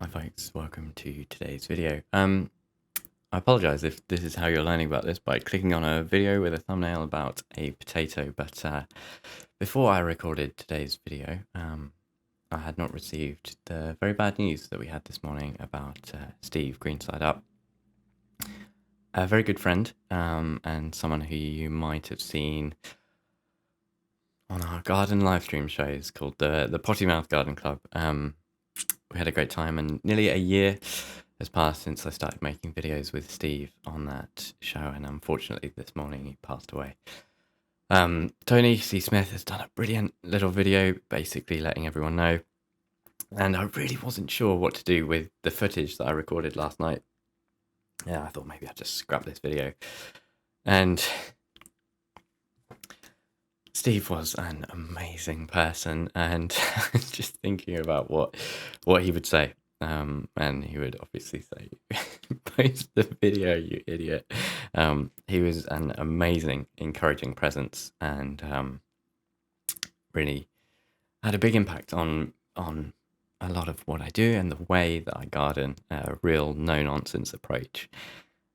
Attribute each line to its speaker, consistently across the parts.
Speaker 1: Hi folks, welcome to today's video. I apologise if this is how you're learning about this, by clicking on a video with a thumbnail about a potato, but before I recorded today's video, I had not received the very bad news that we had this morning about Steve, Greenside Up. A very good friend, and someone who you might have seen on our garden live stream shows called the Potty Mouth Garden Club. We had a great time, and nearly a year has passed since I started making videos with Steve on that show, and unfortunately this morning he passed away. Tony C. Smith has done a brilliant little video basically letting everyone know, and I really wasn't sure what to do with the footage that I recorded last night. Yeah, I thought maybe I'd just scrap this video. And Steve was an amazing person, and just thinking about what he would say, and he would obviously say, post the video, you idiot. He was an amazing, encouraging presence, and really had a big impact on a lot of what I do and the way that I garden, a real no-nonsense approach.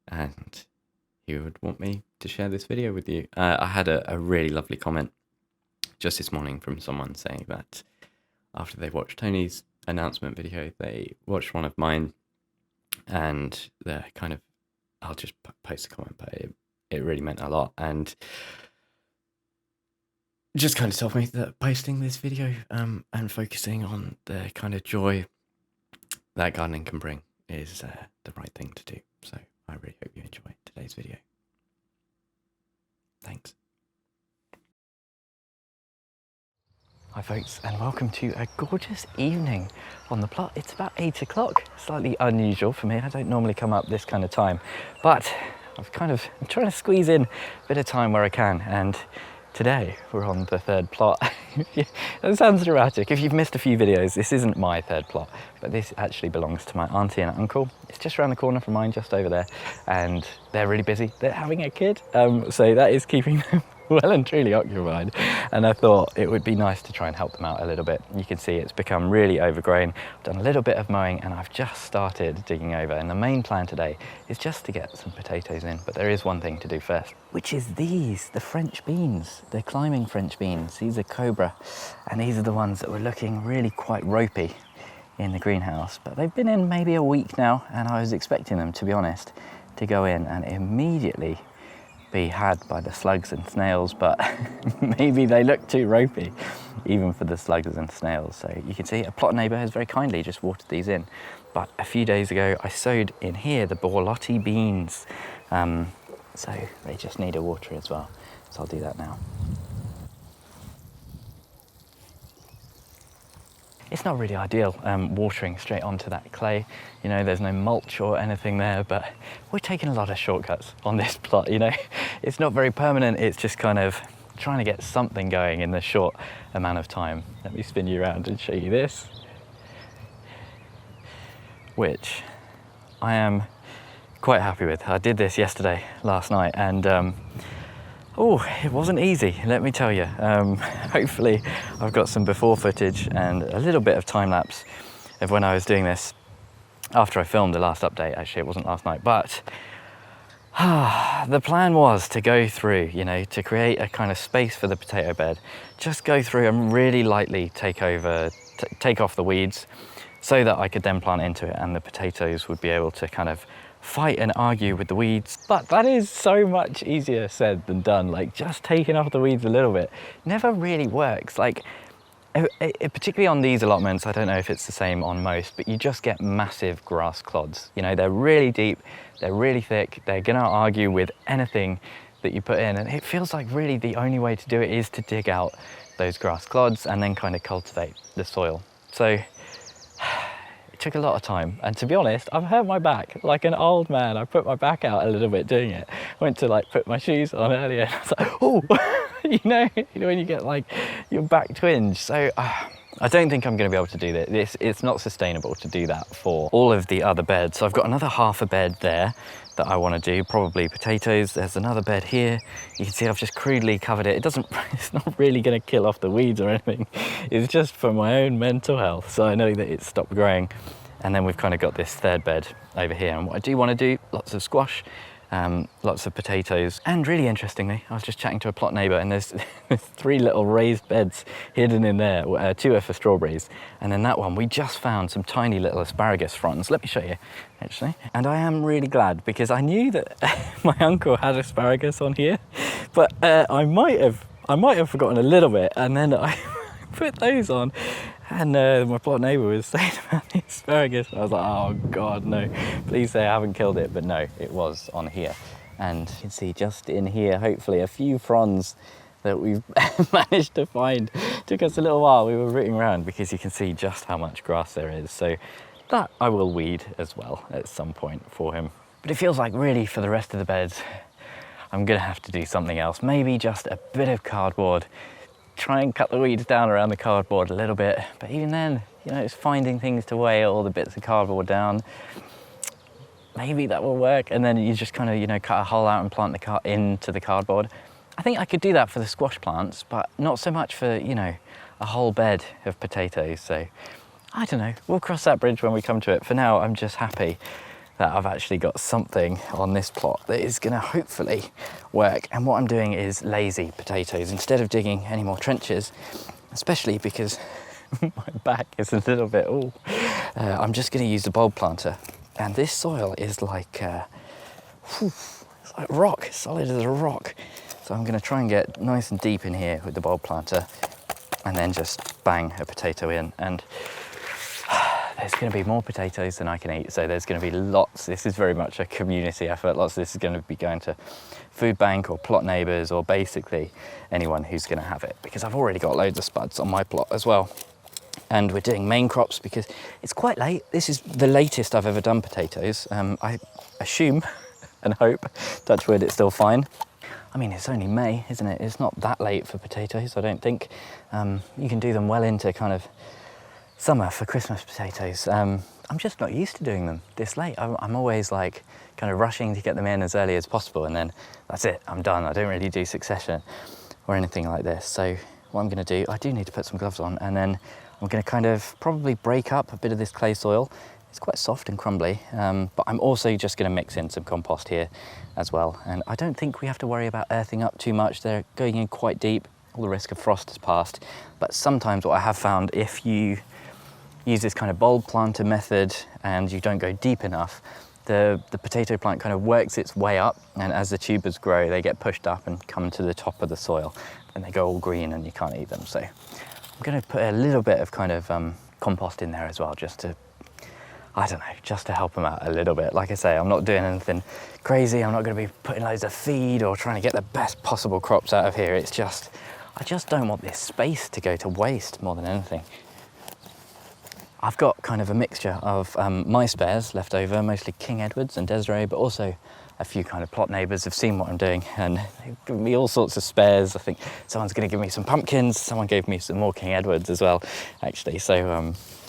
Speaker 1: And he would want me to share this video with you. I had a really lovely comment just this morning from someone saying that after they watched Tony's announcement video, they watched one of mine, and they're kind of, I'll just post a comment, but it really meant a lot, and just kind of told me that posting this video and focusing on the kind of joy that gardening can bring is the right thing to do. So I really hope you enjoy today's video. Thanks. Hi folks, and welcome to a gorgeous evening on the plot. It's about 8 o'clock, slightly unusual for me. I don't normally come up this kind of time, but I'm trying to squeeze in a bit of time where I can, and today we're on the third plot. That sounds dramatic. If you've missed a few videos, this isn't my third plot, but this actually belongs to my auntie and uncle. It's just around the corner from mine, just over there, and they're really busy. They're having a kid, so that is keeping them well and truly occupied, and I thought it would be nice to try and help them out a little bit. You can see it's become really overgrown. I've done a little bit of mowing, and I've just started digging over, and the main plan today is just to get some potatoes in, but there is one thing to do first, which is these, the French beans. They're climbing French beans. These are Cobra, and these are the ones that were looking really quite ropey in the greenhouse, but they've been in maybe a week now, and I was expecting them, to be honest, to go in and immediately be had by the slugs and snails, but maybe they look too ropey even for the slugs and snails. So you can see a plot neighbour has very kindly just watered these in, but a few days ago I sowed in here the borlotti beans, so they just need a water as well, so I'll do that now. It's not really ideal watering straight onto that clay, you know, there's no mulch or anything there, but we're taking a lot of shortcuts on this plot, you know. It's not very permanent, it's just kind of trying to get something going in the short amount of time. Let me spin you around and show you this, which I am quite happy with. I did this last night, and oh, it wasn't easy, let me tell you. Hopefully I've got some before footage and a little bit of time lapse of when I was doing this after I filmed the last update. Actually, it wasn't last night, but the plan was to go through, you know, to create a kind of space for the potato bed, just go through and really lightly take off the weeds so that I could then plant into it, and the potatoes would be able to kind of fight and argue with the weeds. But that is so much easier said than done. Like, just taking off the weeds a little bit never really works. Like, particularly on these allotments, I don't know if it's the same on most, but you just get massive grass clods. You know, they're really deep, they're really thick, they're gonna argue with anything that you put in, and it feels like really the only way to do it is to dig out those grass clods and then kind of cultivate the soil. So it took a lot of time, and to be honest, I've hurt my back like an old man. I put my back out a little bit doing it. Went to like put my shoes on earlier, and I was like, oh, you know when you get like your back twinge. So I don't think I'm going to be able to do this. It's not sustainable to do that for all of the other beds. So I've got another half a bed there that I want to do, probably potatoes. There's another bed here. You can see I've just crudely covered it. It's not really going to kill off the weeds or anything. It's just for my own mental health, so I know that it's stopped growing. And then we've kind of got this third bed over here. And what I do want to do, lots of squash, lots of potatoes. And really interestingly, I was just chatting to a plot neighbour, and there's 3 little raised beds hidden in there. 2 are for strawberries. And then that one, we just found some tiny little asparagus fronds. Let me show you, actually. And I am really glad, because I knew that my uncle had asparagus on here, but I might have forgotten a little bit. And then I put those on. And my plot neighbour was saying about the asparagus. I was like, oh God, no. Please say I haven't killed it. But no, it was on here. And you can see just in here, hopefully, a few fronds that we've managed to find. Took us a little while. We were rooting around because you can see just how much grass there is. So that I will weed as well at some point for him. But it feels like really for the rest of the beds, I'm going to have to do something else. Maybe just a bit of cardboard. Try and cut the weeds down around the cardboard a little bit, but even then, you know, it's finding things to weigh all the bits of cardboard down. Maybe that will work, and then you just kind of, you know, cut a hole out and plant the into the cardboard. I think I could do that for the squash plants, but not so much for, you know, a whole bed of potatoes. So I don't know, we'll cross that bridge when we come to it. For now, I'm just happy that I've actually got something on this plot that is going to hopefully work. And what I'm doing is lazy potatoes instead of digging any more trenches, especially because my back is a little bit, I'm just going to use the bulb planter. And this soil is like, it's like rock, solid as a rock. So I'm going to try and get nice and deep in here with the bulb planter and then just bang a potato in. And there's going to be more potatoes than I can eat, so there's going to be lots. This is very much a community effort. Lots of this is going to be going to food bank or plot neighbours or basically anyone who's going to have it, because I've already got loads of spuds on my plot as well. And we're doing main crops because it's quite late. This is the latest I've ever done potatoes. I assume and hope, touch wood, it's still fine. I mean, it's only May, isn't it? It's not that late for potatoes, I don't think. You can do them well into kind of summer for Christmas potatoes. I'm just not used to doing them this late. I'm always like kind of rushing to get them in as early as possible, and then that's it, I'm done. I don't really do succession or anything like this. So what I'm going to do, I do need to put some gloves on, and then I'm going to kind of probably break up a bit of this clay soil. It's quite soft and crumbly, but I'm also just going to mix in some compost here as well. And I don't think we have to worry about earthing up too much. They're going in quite deep. All the risk of frost has passed. But sometimes what I have found, if you use this kind of bulb planter method and you don't go deep enough, the potato plant kind of works its way up, and as the tubers grow, they get pushed up and come to the top of the soil, and they go all green and you can't eat them. So I'm going to put a little bit of kind of compost in there as well, just to, I don't know, just to help them out a little bit. Like I say, I'm not doing anything crazy. I'm not going to be putting loads of feed or trying to get the best possible crops out of here. It's just, I just don't want this space to go to waste more than anything. I've got kind of a mixture of my spares left over, mostly King Edwards and Desiree, but also a few kind of plot neighbours have seen what I'm doing and they've given me all sorts of spares. I think someone's going to give me some pumpkins. Someone gave me some more King Edwards as well, actually. So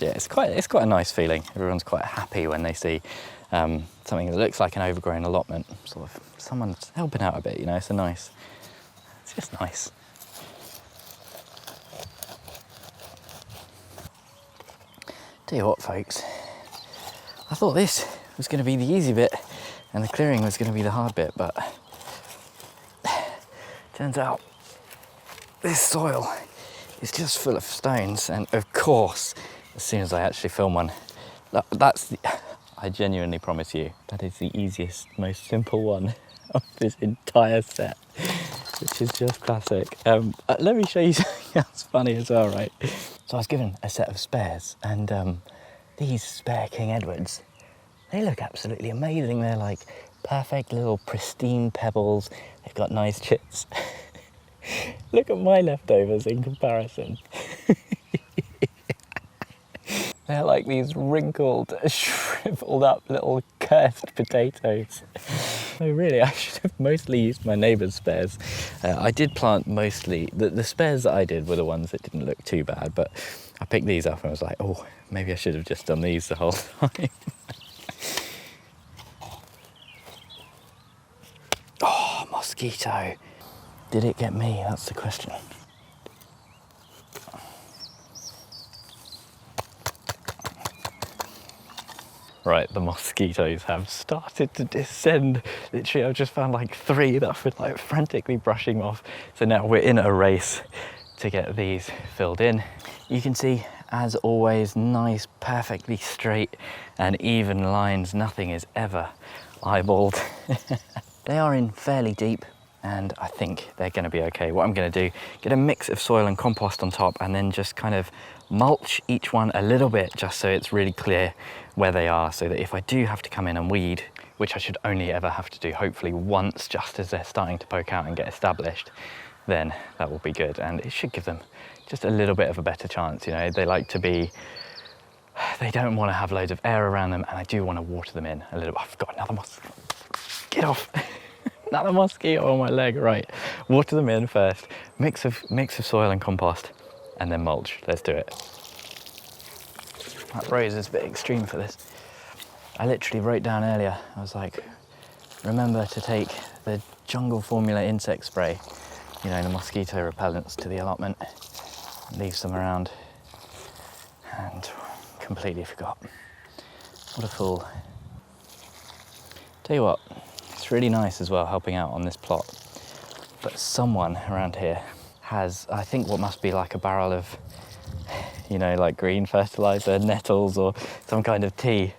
Speaker 1: yeah, it's quite a nice feeling. Everyone's quite happy when they see something that looks like an overgrown allotment. Sort of someone's helping out a bit, you know. It's just nice. Tell you what, folks, I thought this was going to be the easy bit and the clearing was going to be the hard bit, but turns out this soil is just full of stones. And of course, as soon as I actually film one, I genuinely promise you, that is the easiest, most simple one of this entire set, which is just classic. Let me show you something else funny as well, right? So I was given a set of spares, and these spare King Edwards, they look absolutely amazing. They're like perfect little pristine pebbles. They've got nice chips. Look at my leftovers in comparison. They're like these wrinkled, shriveled up little cursed potatoes. So really, I should have mostly used my neighbour's spares. I did plant mostly, the spares that I did were the ones that didn't look too bad, but I picked these up and I was like, oh, maybe I should have just done these the whole time. Oh, mosquito. Did it get me? That's the question. Right, the mosquitoes have started to descend. Literally, I've just found like 3 that I've been like frantically brushing off. So now we're in a race to get these filled in. You can see, as always, nice, perfectly straight and even lines. Nothing is ever eyeballed. They are in fairly deep, and I think they're going to be okay. What I'm going to do, get a mix of soil and compost on top, and then just kind of mulch each one a little bit, just so it's really clear where they are, so that if I do have to come in and weed, which I should only ever have to do hopefully once, just as they're starting to poke out and get established, then that will be good. And it should give them just a little bit of a better chance. You know, they like to be, they don't want to have loads of air around them, and I do want to water them in a little. I've got another mosquito. Get off. Another mosquito on my leg. Right, water them in first, mix of soil and compost, and then mulch. Let's do it. That rose is a bit extreme for this. I literally wrote down earlier, I was like, remember to take the Jungle Formula insect spray, you know, the mosquito repellents, to the allotment, leave some around, and completely forgot. What a fool. Tell you what, it's really nice as well helping out on this plot, but someone around here has, I think, what must be like a barrel of, you know, like green fertilizer, nettles, or some kind of tea,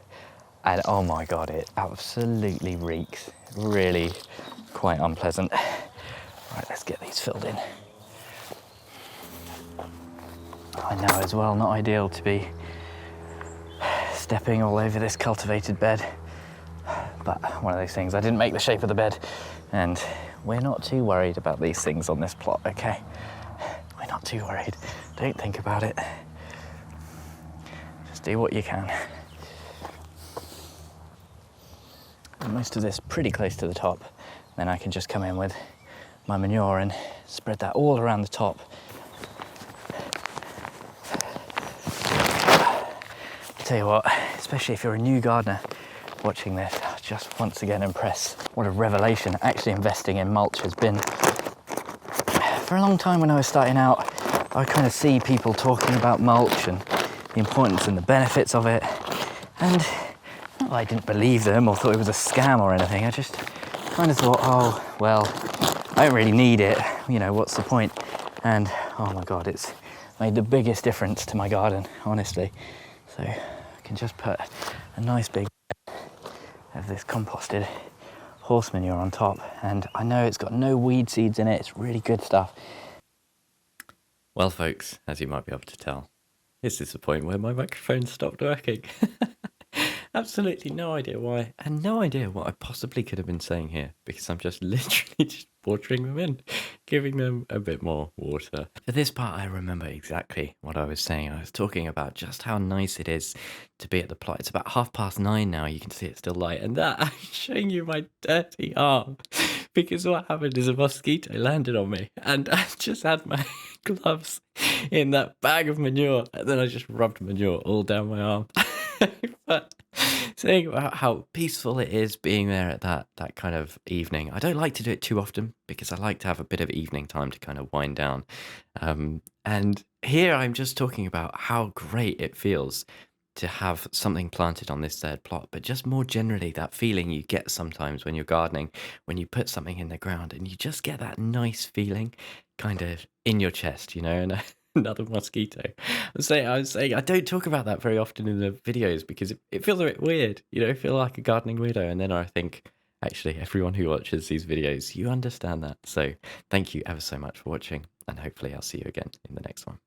Speaker 1: and oh my god, it absolutely reeks. Really quite unpleasant. Right, let's get these filled in. I know as well, not ideal to be stepping all over this cultivated bed, but one of those things. I didn't make the shape of the bed, and we're not too worried about these things on this plot, okay? We're not too worried. Don't think about it. Just do what you can. And most of this pretty close to the top. Then I can just come in with my manure and spread that all around the top. I tell you what, especially if you're a new gardener watching this, just once again impressed. What a revelation actually investing in mulch has been. For a long time when I was starting out, I would kind of see people talking about mulch and the importance and the benefits of it, and not that I didn't believe them or thought it was a scam or anything. I just kind of thought, oh well, I don't really need it, you know, what's the point? And oh my god, it's made the biggest difference to my garden, honestly. So I can just put a nice big of this composted horse manure on top, and I know it's got no weed seeds in it. It's really good stuff. Well folks, as you might be able to tell, this is the point where my microphone stopped working. Absolutely no idea why, and no idea what I possibly could have been saying here, because I'm just literally just watering them in, giving them a bit more water. For this part, I remember exactly what I was saying. I was talking about just how nice it is to be at the plot. It's about 9:30 now. You can see it's still light, and that I'm showing you my dirty arm, because what happened is a mosquito landed on me, and I just had my gloves in that bag of manure, and then I just rubbed manure all down my arm. But saying about how peaceful it is being there at that kind of evening. I don't like to do it too often because I like to have a bit of evening time to kind of wind down. And here I'm just talking about how great it feels to have something planted on this third plot, but just more generally, that feeling you get sometimes when you're gardening, when you put something in the ground and you just get that nice feeling kind of in your chest, you know, and another mosquito. I was saying I don't talk about that very often in the videos because it feels a bit weird, you know, I feel like a gardening weirdo. And then I think, actually, everyone who watches these videos, you understand that. So thank you ever so much for watching, and hopefully I'll see you again in the next one.